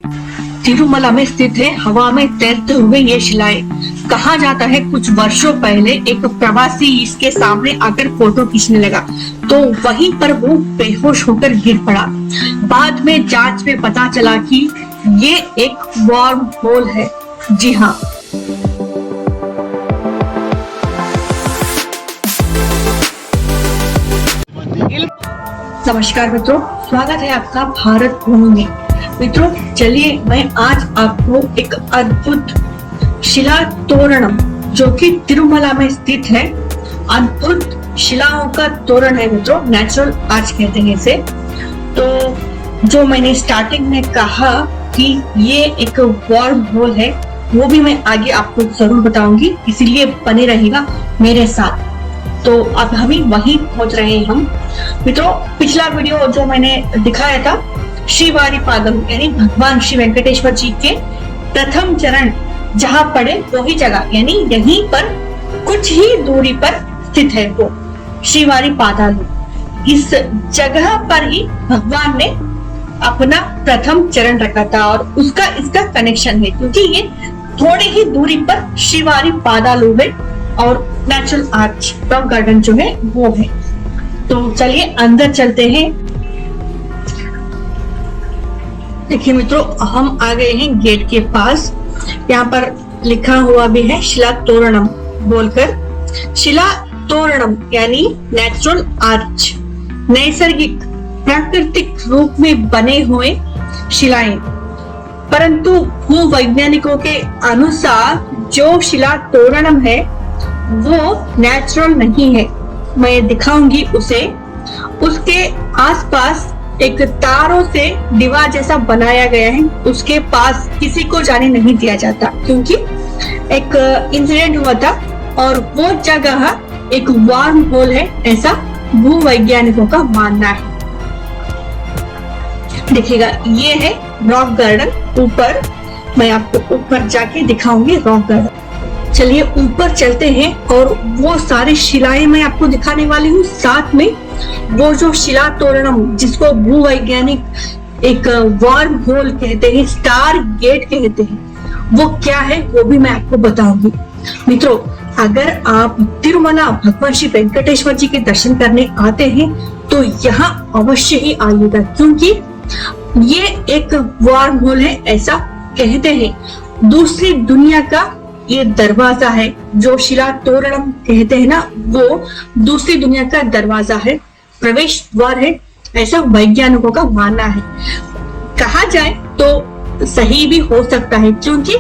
तिरुमला में स्थित है हवा में तैरते हुए ये शिलाएं। कहा जाता है कुछ वर्षों पहले एक प्रवासी इसके सामने आकर फोटो खींचने लगा तो वहीं पर वो बेहोश होकर गिर पड़ा। बाद में जांच में पता चला कि ये एक वर्म होल है। जी हाँ, नमस्कार मित्रों, स्वागत है आपका भारत भूमि में। मित्रों चलिए मैं आज आपको एक अद्भुत शिला तोरणम जो कि तिरुमला में स्थित है, अद्भुत शिलाओं का तोरण है मित्रों, नेचुरल आर्च कहते हैं इसे। तो जो मैंने स्टार्टिंग में कहा कि ये एक वर्म होल है, वो भी मैं आगे आपको जरूर बताऊंगी, इसीलिए बने रहेगा मेरे साथ। तो अब हम वहीं पहुंच रहे हैं हम मित्रों। पिछला वीडियो जो मैंने दिखाया था श्रीवारी पादम यानी भगवान श्री वेंकटेश्वर जी के प्रथम चरण जहां पड़े वही जगह यानी यहीं पर कुछ ही दूरी पर स्थित है वो श्रीवारी पादालु। इस जगह पर ही भगवान ने अपना प्रथम चरण रखा था और उसका इसका कनेक्शन है क्योंकि ये थोड़ी ही दूरी पर श्रीवारी पादालु है और नेचुरल आर्च रॉक गार्डन जो है वो है। तो चलिए अंदर चलते हैं। देखिए मित्रों, हम आ गए हैं गेट के पास। यहाँ पर लिखा हुआ भी है शिला तोरणम बोलकर। शिला तोरणम यानी नेचुरल आर्च, नैसर्गिक प्राकृतिक रूप में बने हुए शिलाएं। परंतु भूवैज्ञानिकों के अनुसार जो शिला तोरणम है वो नेचुरल नहीं है। मैं दिखाऊंगी उसे। उसके आसपास एक तारों से दीवार जैसा बनाया गया है, उसके पास किसी को जाने नहीं दिया जाता क्योंकि एक इंसिडेंट हुआ था और वो जगह एक वर्म होल है, ऐसा भूवैज्ञानिकों का मानना है। देखिएगा ये है रॉक गार्डन। ऊपर मैं आपको ऊपर जाके दिखाऊंगी रॉक गार्डन। चलिए ऊपर चलते हैं और वो सारी शिलाएं मैं आपको दिखाने वाली हूँ। साथ में वो जो शिला तोरणम जिसको भूवैज्ञानिक एक वर्म होल कहते हैं, स्टार गेट कहते हैं, वो क्या है वो भी मैं आपको बताऊंगी। मित्रों अगर आप तिरुमला भगवान श्री वेंकटेश्वर जी के दर्शन करने आते हैं तो यहाँ अवश्य ही आइएगा क्योंकि ये एक वर्म होल है, ऐसा कहते हैं। दूसरी दुनिया का ये दरवाजा है जो शिला तोरणम कहते हैं ना, वो दूसरी दुनिया का दरवाजा है, प्रवेश द्वार है, ऐसा वैज्ञानिकों का मानना है। कहा जाए तो सही भी हो सकता है क्योंकि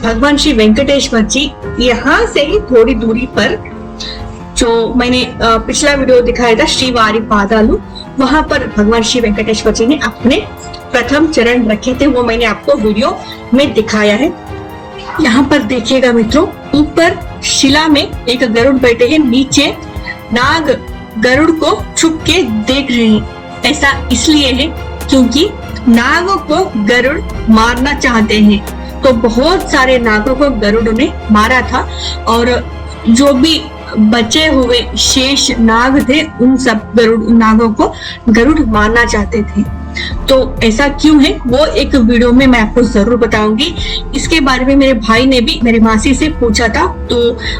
भगवान श्री वेंकटेश्वर जी यहाँ से ही थोड़ी दूरी पर, जो मैंने पिछला वीडियो दिखाया था श्रीवारी पादालु, वहां पर भगवान श्री वेंकटेश्वर जी ने अपने प्रथम चरण रखे थे, वो मैंने आपको वीडियो में दिखाया है। यहाँ पर देखिएगा मित्रों, ऊपर शिला में एक गरुड़ बैठे हैं, नीचे नाग गरुड़ को छुप के देख रहे हैं। ऐसा इसलिए है क्योंकि नागों को गरुड़ मारना चाहते हैं, तो बहुत सारे नागों को गरुड़ ने मारा था और जो भी बचे हुए शेष नाग थे उन सब गरुड़ नागों को गरुड़ मारना चाहते थे। तो ऐसा क्यों है वो एक वीडियो में मैं आपको जरूर बताऊंगी। इसके बारे में मेरे भाई ने भी मेरी मासी से पूछा था तो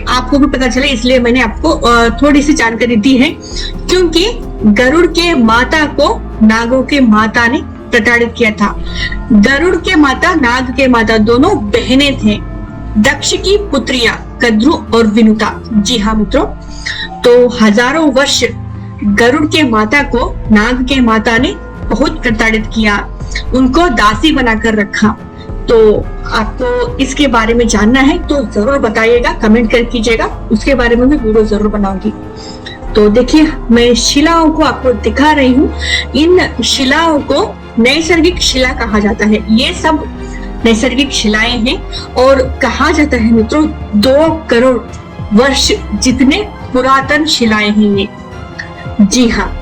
आपको भी पता चले, इसलिए मैंने आपको थोड़ी सी जानकारी दी है। क्योंकि गरुड़ के माता को नागों के माता ने प्रताड़ित किया था। गरुड़ के माता नाग के माता दोनों बहनें थे, दक्ष की पुत्रियां कद्रु और विनुता। जी हाँ मित्रों, तो हजारों वर्ष गरुड़ के माता को नाग के माता ने बहुत प्रताड़ित किया, उनको दासी बनाकर रखा। तो आपको इसके बारे में जानना है तो जरूर बताइएगा, कमेंट कर कीजिएगा, उसके बारे में भी वीडियो जरूर बनाऊंगी। तो देखिए मैं शिलाओं को आपको दिखा रही हूँ। इन शिलाओं को नैसर्गिक शिला कहा जाता है। ये सब नैसर्गिक शिलाएं हैं और कहा जाता है मित्रों 2 करोड़ वर्ष जितने पुरातन शिलाएं हैं ये। जी हाँ,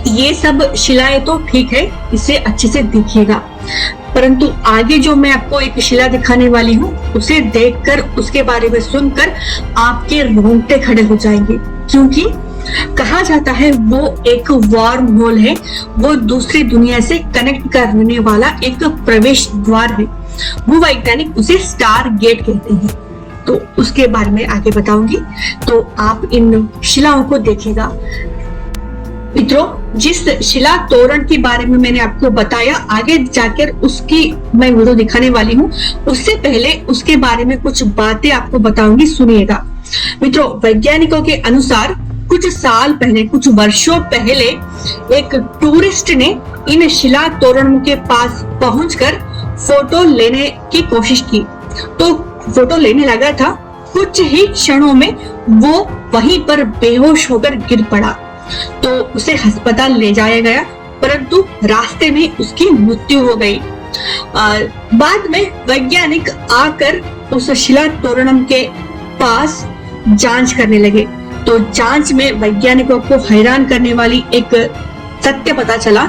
ये सब शिलाएं तो ठीक है, इसे अच्छे से देखिएगा, परंतु आगे जो मैं आपको एक शिला दिखाने वाली हूँ उसे देखकर, उसके बारे में सुनकर आपके रोंगटे खड़े हो जाएंगे क्योंकि कहा जाता है वो एक वार्म होल है, वो दूसरी दुनिया से कनेक्ट करने वाला एक प्रवेश द्वार है। भूवैज्ञानिक उसे स्टार गेट कहते हैं। तो उसके बारे में आगे बताऊंगी। तो आप इन शिलाओं को देखिएगा। मित्रों, जिस शिला तोरण के बारे में मैंने आपको बताया, आगे जाकर उसकी मैं वीडियो दिखाने वाली हूँ। उससे पहले उसके बारे में कुछ बातें आपको बताऊंगी, सुनिएगा। मित्रों, वैज्ञानिकों के अनुसार कुछ साल पहले, कुछ वर्षों पहले एक टूरिस्ट ने इन शिला तोरणों के पास पहुंचकर फोटो लेने की कोशिश की। तो फोटो लेने लगा था, कुछ ही क्षणों में वो वहीं पर बेहोश होकर गिर पड़ा। तो उसे अस्पताल ले जाया गया, परंतु रास्ते में उसकी मृत्यु हो गई। बाद में वैज्ञानिक आकर उस शिला तोरणम के पास जांच करने लगे। तो जांच में वैज्ञानिकों को हैरान करने वाली एक सत्य पता चला।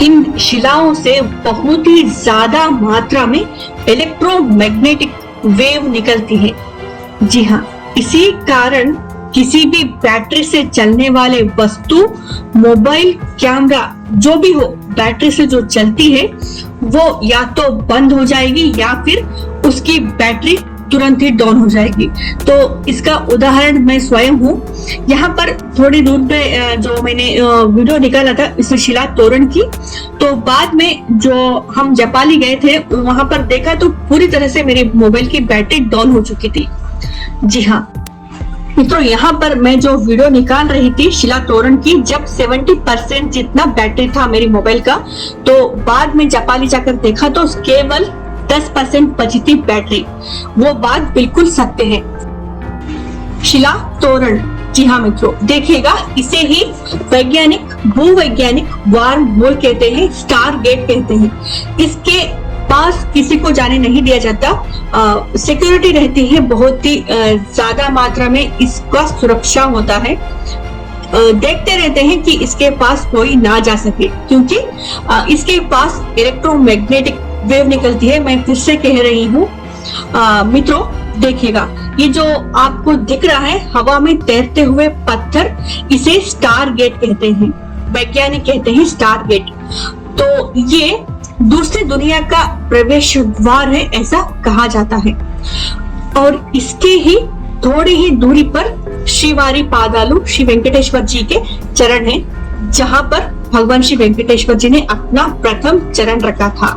इन शिलाओं से बहुत ही ज्यादा मात्रा में इलेक्ट्रोमैग्नेटिक वेव निकलती है। जी हाँ, इसी कारण किसी भी बैटरी से चलने वाले वस्तु, मोबाइल, कैमरा, जो भी हो, बैटरी से जो चलती है वो या तो बंद हो जाएगी या फिर उसकी बैटरी तुरंत ही डाउन हो जाएगी। तो इसका उदाहरण मैं स्वयं हूँ। यहाँ पर थोड़ी दूर पे जो मैंने वीडियो निकाला था इस शिला तोरण की, तो बाद में जो हम जपाली गए थे वहां पर देखा तो पूरी तरह से मेरे मोबाइल की बैटरी डाउन हो चुकी थी। जी हाँ मित्रों, यहाँ पर मैं जो वीडियो निकाल रही थी शिला तोरण की, जब 70% जितना बैटरी था मेरी मोबाइल का, तो बाद में जपाली जाकर देखा तो केवल 10% बची थी बैटरी। वो बात बिल्कुल सत्य है। शिला तोरण, जी हाँ मित्रों, देखिएगा, इसे ही वैज्ञानिक, भूवैज्ञानिक वार्म होल कहते हैं, स्टार गेट कहते हैं। इसके पास किसी को जाने नहीं दिया जाता, सिक्योरिटी रहती है, बहुत ही ज्यादा मात्रा में इसका सुरक्षा होता है। देखते रहते हैं कि इसके पास कोई ना जा सके, क्योंकि इसके पास इलेक्ट्रोमैग्नेटिक वेव निकलती है। मैं फिर से कह रही हूँ मित्रों, देखिएगा, ये जो आपको दिख रहा है हवा में तैरते हुए पत्थर, इसे स्टार गेट कहते हैं। वैज्ञानिक कहते हैं स्टार गेट। तो ये दूसरी दुनिया का प्रवेश द्वार है, ऐसा कहा जाता है। और इसके ही थोड़ी ही दूरी पर श्रीवारी पादालु श्री वेंकटेश्वर जी के चरण हैं, जहां पर भगवान श्री वेंकटेश्वर जी ने अपना प्रथम चरण रखा था।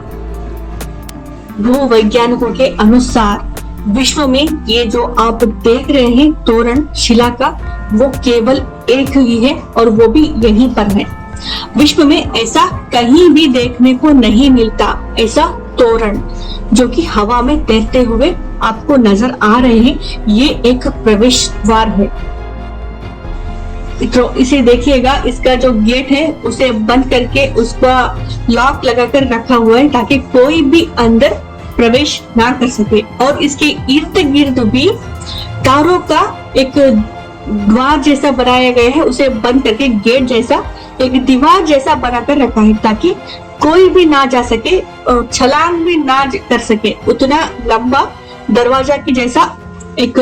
भूवैज्ञानिकों के अनुसार विश्व में ये जो आप देख रहे हैं तोरण शिला का, वो केवल एक ही है और वो भी यहीं पर है। विश्व में ऐसा कहीं भी देखने को नहीं मिलता, ऐसा तोरण जो कि हवा में तैरते हुए आपको नजर आ रहे हैं। ये एक प्रवेश द्वार है। तो इसे देखिएगा, इसका जो गेट है उसे बंद करके उसका लॉक लगाकर रखा हुआ है ताकि कोई भी अंदर प्रवेश ना कर सके। और इसके इर्द गिर्द भी तारों का एक द्वार जैसा बनाया गया है, उसे बंद करके गेट जैसा एक दीवार जैसा बनाकर रखा है ताकि कोई भी ना जा सके और छलांग भी ना कर सके। उतना लंबा दरवाजा की जैसा एक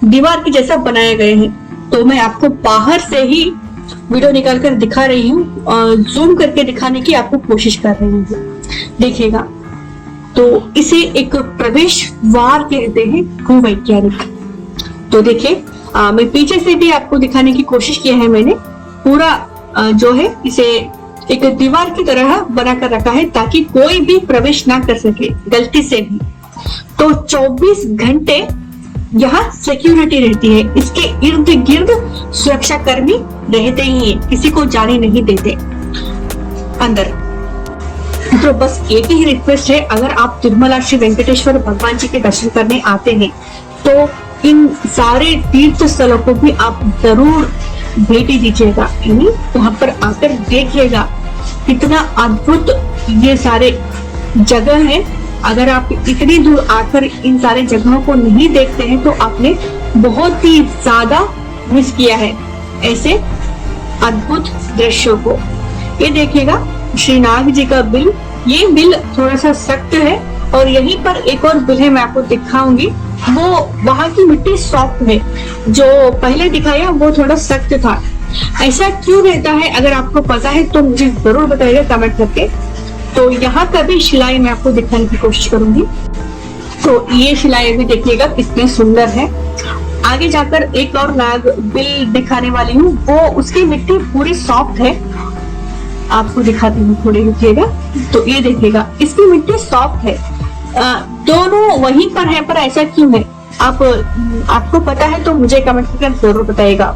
दीवार की जैसा बनाया गया है। तो मैं आपको बाहर से ही वीडियो निकाल कर दिखा रही हूँ और जूम करके दिखाने की आपको कोशिश कर रही हूँ। देखिएगा, तो इसे एक प्रवेश द्वार कहते हैं भूवैज्ञानिक। तो देखिए, मैं पीछे से भी आपको दिखाने की कोशिश किया है। मैंने पूरा जो है इसे एक दीवार की तरह बनाकर रखा है ताकि कोई भी प्रवेश ना कर सके गलती से भी। तो 24 घंटे यहाँ सिक्योरिटी रहती है। इसके इर्द गिर्द सुरक्षा कर्मी रहते ही हैं, किसी को जाने नहीं देते अंदर। तो बस एक ही रिक्वेस्ट है, अगर आप तिरुमला श्री वेंकटेश्वर भगवान जी के दर्शन करने आते हैं तो इन सारे तीर्थ स्थलों को भी आप जरूर भेटी दीजिएगा, यानी वहां पर आकर देखिएगा कितना अद्भुत ये सारे जगह है। अगर आप इतनी दूर आकर इन सारे जगहों को नहीं देखते हैं तो आपने बहुत ही ज्यादा मिस किया है ऐसे अद्भुत दृश्यों को। ये देखिएगा, श्रीनाग जी का बिल, ये बिल थोड़ा सा सख्त है और यहीं पर एक और बिल है, मैं आपको दिखाऊंगी। वो वहां की मिट्टी सॉफ्ट है, जो पहले दिखाया वो थोड़ा सख्त था। ऐसा क्यों रहता है? अगर आपको पता है तो मुझे जरूर बताइएगा कमेंट करके। तो यहाँ का भी शिलाई मैं आपको दिखाने की कोशिश करूंगी। तो ये शिलाई भी देखिएगा कितने सुंदर है। आगे जाकर एक और नाग बिल दिखाने वाली हूँ, वो उसकी मिट्टी पूरी सॉफ्ट है। आपको दिखाती हूँ, थोड़ी रुकिएगा। तो ये देखिएगा इसकी मिट्टी सॉफ्ट है। दोनों वहीं पर है, पर ऐसा क्यों है? आपको पता है तो मुझे कमेंट करके जरूर बताइएगा।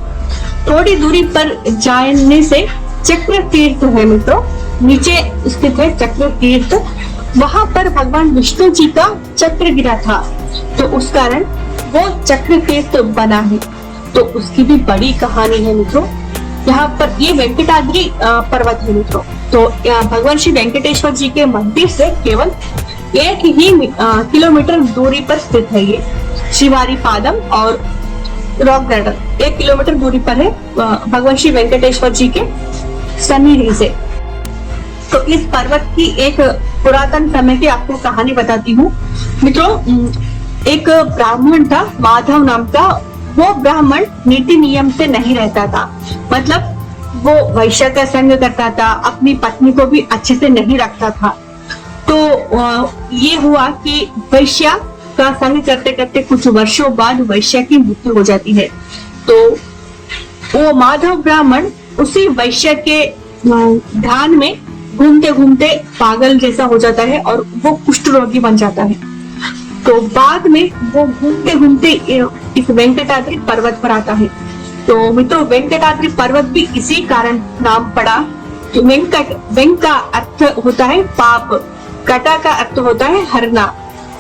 थोड़ी दूरी पर जाने से चक्र तीर्थ है मित्रों, नीचे स्थित है चक्र तीर्थ। वहां पर भगवान विष्णु जी का चक्र गिरा था, तो उस कारण वो चक्र तीर्थ बना है। तो उसकी भी बड़ी कहानी है मित्रों। यहाँ पर ये वेंकटाद्रि पर्वत है मित्रों। तो भगवान श्री वेंकटेश्वर जी के मंदिर से केवल 1 ही किलोमीटर दूरी पर स्थित है ये शिवारी पादम और रॉक गार्डन। 1 किलोमीटर दूरी पर है भगवान श्री वेंकटेश्वर जी के सन्निधि से। तो इस पर्वत की एक पुरातन समय की आपको कहानी बताती हूँ मित्रों। एक ब्राह्मण था माधव नाम का। वो ब्राह्मण नीति नियम से नहीं रहता था, मतलब वो वैश्य का संग करता था, अपनी पत्नी को भी अच्छे से नहीं रखता था। तो ये हुआ कि वैश्य का संग करते करते कुछ वर्षों बाद वैश्य की मृत्यु हो जाती है। तो वो माधव ब्राह्मण उसी वैश्य के ध्यान में घूमते घूमते पागल जैसा हो जाता है और वो कुष्ठ रोगी बन जाता है। तो बाद में वो घूमते घूमते इस वेंकटाद्रि पर्वत पर आता है। तो मित्रों वेंकटाद्रि पर्वत भी इसी कारण नाम पड़ा। तो वेंक का अर्थ होता है पाप, कटा का अर्थ होता है हरना।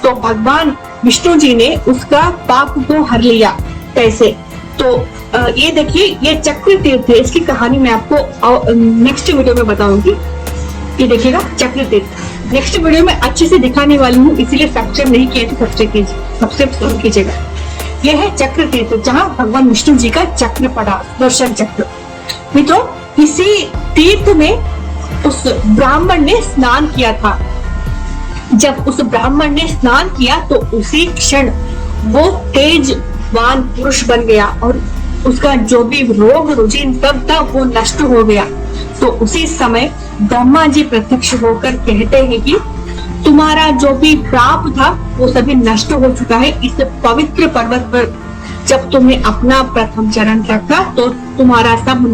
तो भगवान विष्णु जी ने उसका पाप को हर लिया। कैसे? तो ये देखिए ये चक्र तीर्थ है। इसकी कहानी मैं आपको नेक्स्ट वीडियो में बताऊंगी। ये देखिएगा चक्र तीर्थ नेक्स्ट वीडियो में अच्छे से दिखाने वाली हूँ, इसीलिए सब्सक्राइब नहीं किए तो सब्सक्राइब कीजिएगा। यह है चक्र तीर्थ, जहाँ भगवान विष्णु जी का चक्र पड़ा, दर्शन चक्र। मित्रों इसी तीर्थ में उस ब्राह्मण ने स्नान किया था। जब उस ब्राह्मण ने स्नान किया तो उसी क्षण वो तेजवान पुरुष बन गया और उसका जो भी रोग रुजिन सब था वो नष्ट हो गया। तो उसी समय ब्रह्मा जी प्रत्यक्ष होकर कहते हैं कि तुम्हारा जो भी पाप था वो सभी नष्ट हो चुका है। इस पवित्र पर्वत पर जब तुमने अपना प्रथम चरण रखा तो तुम्हारा सब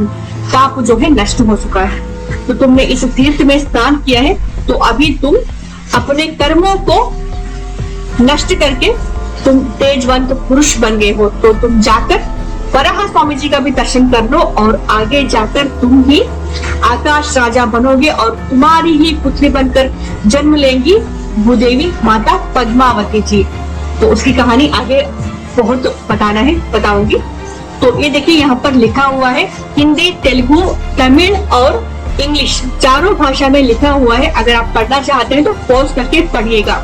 पाप जो है नष्ट हो चुका है। तो तुमने इस तीर्थ में स्नान किया है, तो अभी तुम अपने कर्मों को नष्ट करके तुम तेजवंत पुरुष बन गए हो। तो तुम जाकर वराह स्वामी जी का भी दर्शन कर लो और आगे जाकर तुम ही आकाश राजा बनोगे और तुम्हारी ही पुत्री बनकर जन्म लेंगी भूदेवी माता पद्मावती जी। तो उसकी कहानी आगे बहुत बताऊंगी। तो ये देखिए यहाँ पर लिखा हुआ है, हिंदी, तेलुगु, तमिल और इंग्लिश चारों भाषा में लिखा हुआ है। अगर आप पढ़ना चाहते हैं तो पॉज करके पढ़िएगा।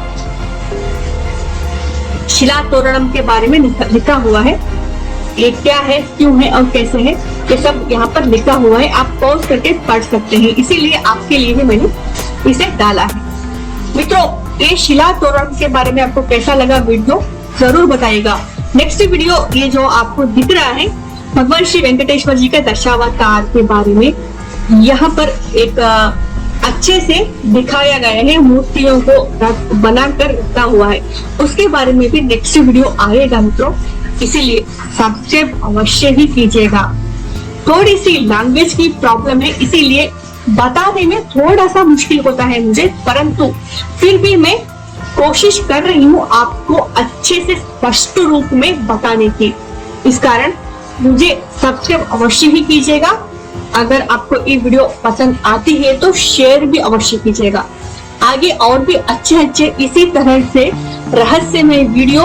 शिला तोरणम के बारे में लिखा हुआ है, ये क्या है, क्यों है और कैसे है, ये सब यहाँ पर लिखा हुआ है। आप पॉज करके पढ़ सकते हैं, इसीलिए आपके लिए ही मैंने इसे डाला है। मित्रों ये शिला तोरण के बारे में आपको कैसा लगा वीडियो जरूर बताइएगा। नेक्स्ट वीडियो ये जो आपको दिख रहा है भगवान श्री वेंकटेश्वर जी का दशावतार के बारे में, यहाँ पर एक अच्छे से दिखाया गया है, मूर्तियों को बनाकर रखा हुआ है। उसके बारे में भी नेक्स्ट वीडियो आएगा मित्रों, इसीलिए सब्सक्राइब अवश्य ही कीजिएगा। थोड़ी सी लैंग्वेज की प्रॉब्लम है, इसीलिए बताने में थोड़ा सा मुश्किल होता है मुझे, परंतु फिर भी मैं कोशिश कर रही हूँ आपको अच्छे से स्पष्ट रूप में बताने की। इस कारण मुझे सब्सक्राइब अवश्य ही कीजिएगा। अगर आपको ये वीडियो पसंद आती है तो शेयर भी अवश्य कीजिएगा। आगे और भी अच्छे इसी तरह से रहस्यमय वीडियो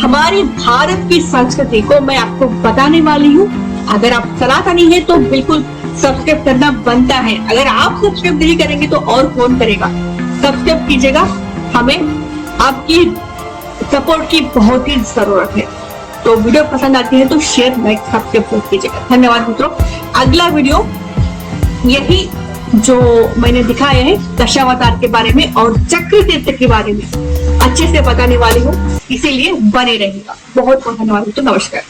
हमारे भारत की संस्कृति को मैं आपको बताने वाली हूँ। अगर आप सनातनी है तो बिल्कुल सब्सक्राइब करना बनता है। अगर आप सब्सक्राइब नहीं करेंगे तो और कौन करेगा। सब्सक्राइब कीजिएगा, हमें आपकी सपोर्ट की बहुत ही जरूरत है। तो वीडियो पसंद आती है तो शेयर, लाइक, सब्सक्राइब कीजिएगा। धन्यवाद मित्रों। अगला वीडियो यही जो मैंने दिखाए हैं दशावतार के बारे में और चक्र तीर्थ के बारे में अच्छे से बताने वाली हूँ, इसीलिए बने रहेगा। बहुत बहुत धन्यवाद। तो नमस्कार।